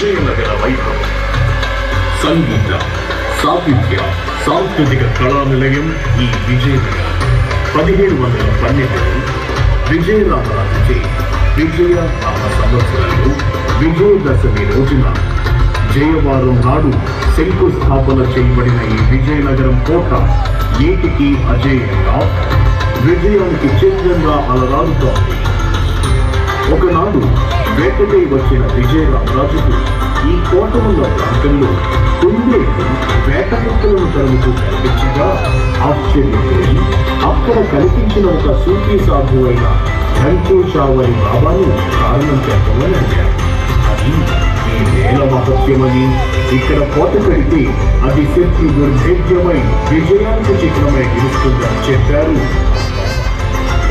విజయనగర వైభవం. సంగీత, సాహిత్య, సాంస్కృతిక కళా నిలయం ఈ విజయనగరం. 1712 విజయరామరాజుచే విజయ నామ సంవత్సరంలో విజయదశమి రోజున జయవారం నాడు శంకుస్థాపన చేయబడిన ఈ విజయనగరం కోట ఏటికి అజేయంగా విజయానికి చిత్రంగా అలరాడుతోంది. ఒకనాడు వేటకై వచ్చిన విజయరామరాజుకు ఈ కోట ఉన్న ప్రాంతంలో కుందేలు వేట కుక్కలను తరుముతూ కనిపించగా ఆశ్చర్యపోయి అక్కడ కనిపించిన ఒక సూఫీ సాధు అయిన ఘంటూషావరి బాబాను కారణం చెప్పమని అడిగారు. అది ఈ నేల మహత్యమని, ఇక్కడ కోట కడితే అది శక్తి దుర్భేద్యమై విజయానికి చిత్రమై నిలుస్తుందని చెప్పారు.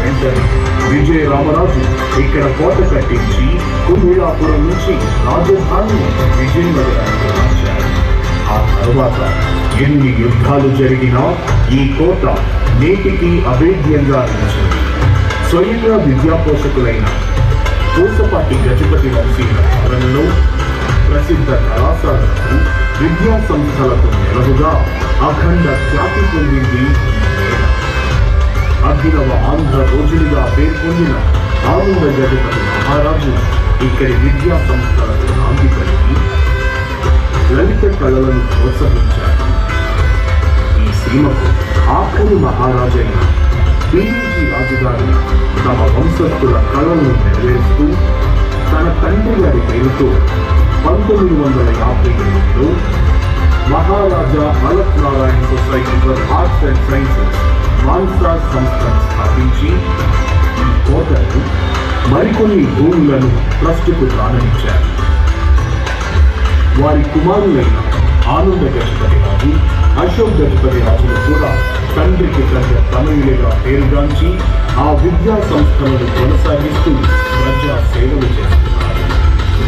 వెంటనే విజయరామరాజు ఇక్కడ కోట కట్టించి కుమిళాపురం నుంచి రాజధాని విజయనగరానికి మార్చారు. ఆ తర్వాత ఎన్ని యుద్ధాలు జరిగినా ఈ కోట నేటికి అభేద్యంగా నిలిచింది. స్వయంగా విద్యాపోషకులైన పూసపాటి గజపతి వంశీల పాలనలో ప్రసిద్ధ కళాశాలకు, విద్యా సంస్థలకు నెలవుగా అఖండ ఖ్యాతి పొందింది. అభినవ ఆంధ్ర రోజులుగా పేర్కొందిన ఆనంద గజపతి మహారాజు ఇక్కడి విద్యా సంస్థలకు నాంది పలికి లలిత కళలను ప్రోత్సహించారు. ఈ సీమకు ఆఖరి మహారాజైన బీజీ రాజుగారు తమ వంశస్థుల కళలను నెరవేరుస్తూ తన తండ్రి గారి పేరుతో 1958లో Maharaja Alak Narayan society for arts and sciences Mansa సంస్థను స్థాపించి ఈ కోటను మరికొన్ని భూములను ట్రస్టుకు దానమిచ్చారు. వారి కుమారులైన ఆనంద గజపతి రాజు, అశోక్ గజపతి రాజులు కూడా తండ్రికి తనయులుగా పేరుగాంచి ఆ విద్యా సంస్థలను కొనసాగిస్తూ ప్రజా సేవలు చేస్తున్నారు.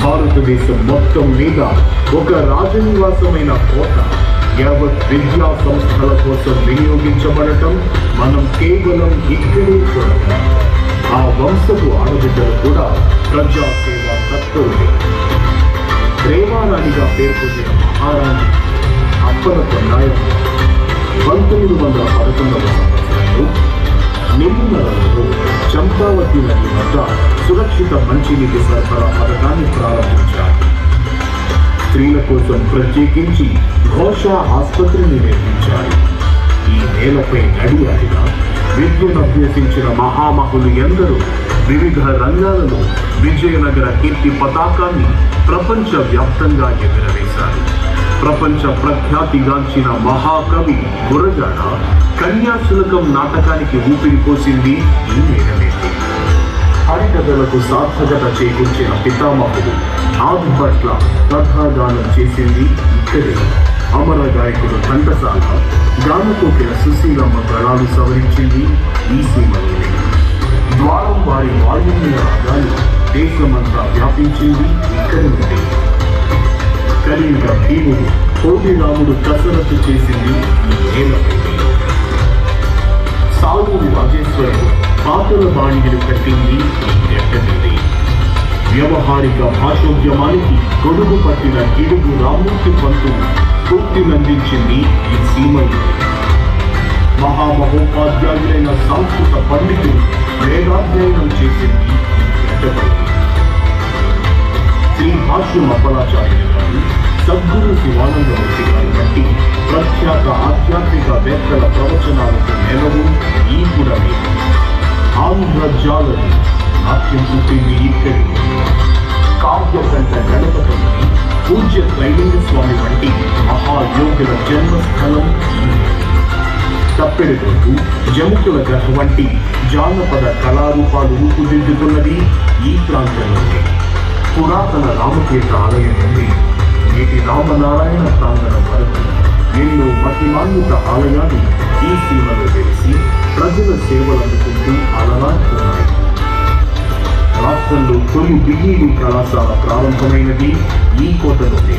భారతదేశం మొత్తం మీద ఒక రాజనివాసమైన కోట యావత్ విద్యా సంస్థల కోసం వినియోగించబడటం మనం కేవలం ఇక్కడే చూడగలం. ఆ వంశపు ఆడబిడ్డలు కూడా ప్రజా సేవా తత్పరులే. ప్రేమారాణిగా పేర్కొందిన మహారాణి అప్పల కొన్నాయమ్మ 1911 సంవత్సరంలో నెల్లిమలలో చంపావతి నది వద్ద సురక్షిత మంచినీటి సరఫరా పథకాన్ని ప్రారంభించారు. స్త్రీల కోసం ప్రత్యేకించి ఘోష ఆసుపత్రిని నిర్మించారు. ఈ నేలపై నడియాడిన విద్యను అభ్యసించిన మహామహులు ఎందరూ వివిధ రంగాలలో విజయనగర కీర్తి పతాకాన్ని ప్రపంచ వ్యాప్తంగా ఎగురవేశారు. ప్రపంచ ప్రఖ్యాతిగాంచిన మహాకవి గురజాడ కన్యాశుల్కం నాటకానికి ఊపిరి పోసింది ఈ నేలనేది. హరికథలకు సార్థకత చేకూర్చిన పితామహుడు ఆదిపట్ల కథాగానం చేసింది ఇక్కడే. అమర గాయకుడు ఘంటసాల, గానకోకిల సుశీలమ్మ గళాలు సవరించింది ఈ సీమలోనే. ద్వారం వారి వాయువ్య రాగాలు దేశమంతా వ్యాపించింది ఇక్కడి నుండి. కలియుగ భీముడు కోటిరాముడు కసరత్తు చేసింది ఈ నేలపై. సాలూరి రాజేశ్వరుడు పాటల బాణిలు కట్టింది ఈ గడ్డ నుండి. వ్యవహారిక భాషోద్యమానికి గొడుగు పట్టిన గిడుగు రామూర్తి పంతులు స్ఫూర్తినందించింది ఈ సీమలో. మహామహోపాధ్యాయులైన సంస్కృత పండితులు వేదాధ్యయనం చేసింది ఈ గడ్డపై. శ్రీ భాష్యం అప్పలాచార్యులు గారు, సద్గురు శివానందమూర్తి గారు వంటి ప్రఖ్యాత ఆధ్యాత్మిక వేత్తల ప్రవచనాలకు నెలవు ఈ గుడమే. ఆంధ్రజాలని నాట్యం పుట్టింది ఇక్కడి. కావ్యకంఠ గణపతిని, పూజ్య త్రైలింగ స్వామి వంటి మహాయోగుల జన్మస్థలం ఈ. తప్పెడుగొట్టు, జముకుల గర్భ వంటి జానపద కళారూపాలు రూపుదిద్దుతున్నది ఈ ప్రాంతంలోనే. పురాతన రామతీర్థ ఆలయం నుండి నేటి రామనారాయణ ప్రాంగణం వరకు ఎన్నో మహిమాన్విత ఆలయాలు ఈ సీమలో తెలిసి ప్రజల సేవలు అందుకుంటూ అలరాడుతున్నాయి. రాష్ట్రంలో తొలి బిఈడి కళాశాల ప్రారంభమైనది ఈ కోటలోనే.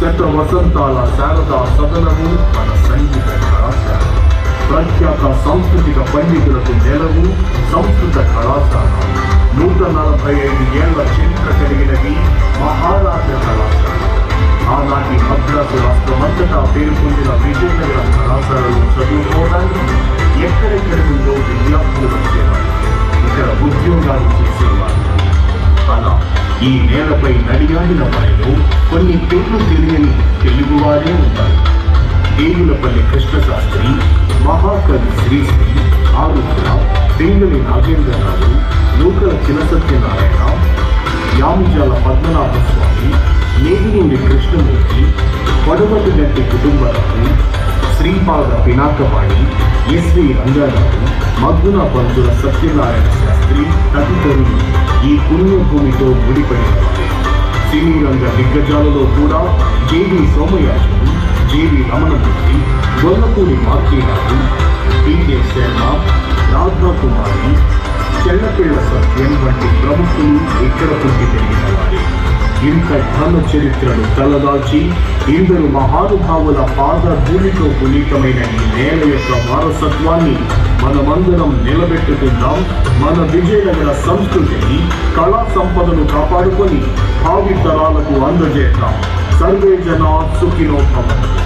శత వసంతాల శారదా సదనము మన సంగీత కళాశాల. ప్రఖ్యాత సాంస్కృతిక పండితులకు నెలవు సంస్కృత కళాశాల. 145 ఏళ్ల చరిత్ర కలిగినది మహారాజ ఈ నేలపై నడియాడిన వారిలో కొన్ని పేర్లు తెలియని తెలుగువారే ఉంటారు. దేవులపల్లి కృష్ణశాస్త్రి, మహాకవి శ్రీశ్రీ, ఆరుద్ర, పింగళి నాగేంద్రరావు, నూకల చినసత్యనారాయణ, యాముజాల పద్మనాభ స్వామి, నేగినూరి కృష్ణమూర్తి, పడవటి గంటి కుటుంబరావు, శ్రీపాద పినాకపాణి, ఎస్వి రంగారావు, మగ్గున పంతుల సత్యనారాయణ శాస్త్రి తదితరులు ఈ పుణ్యభూమితో ముడిపడిన వారే. సినీ రంగ దిగ్గజాలలో కూడా J V Somayajulu, J V Ramanamurthy, Gollapudi Marutirao, PK Sharma, Radha Kumari, Chellapilla Satyam వంటి ప్రముఖులు ఇక్కడ పుట్టి పెరిగిన వారే. ఇంత ఘన చరిత్రను తలదాల్చి ఇందరు మహానుభావుల పాద భూమితో పునీతమైన ఈ నేల యొక్క వారసత్వాన్ని మనమందరం నిలబెట్టుకుందాం. మన విజయనగర సంస్కృతిని, కళా సంపదను కాపాడుకొని భావి తరాలకు అందజేద్దాం. సర్వే జనా సుఖినో భవంతు.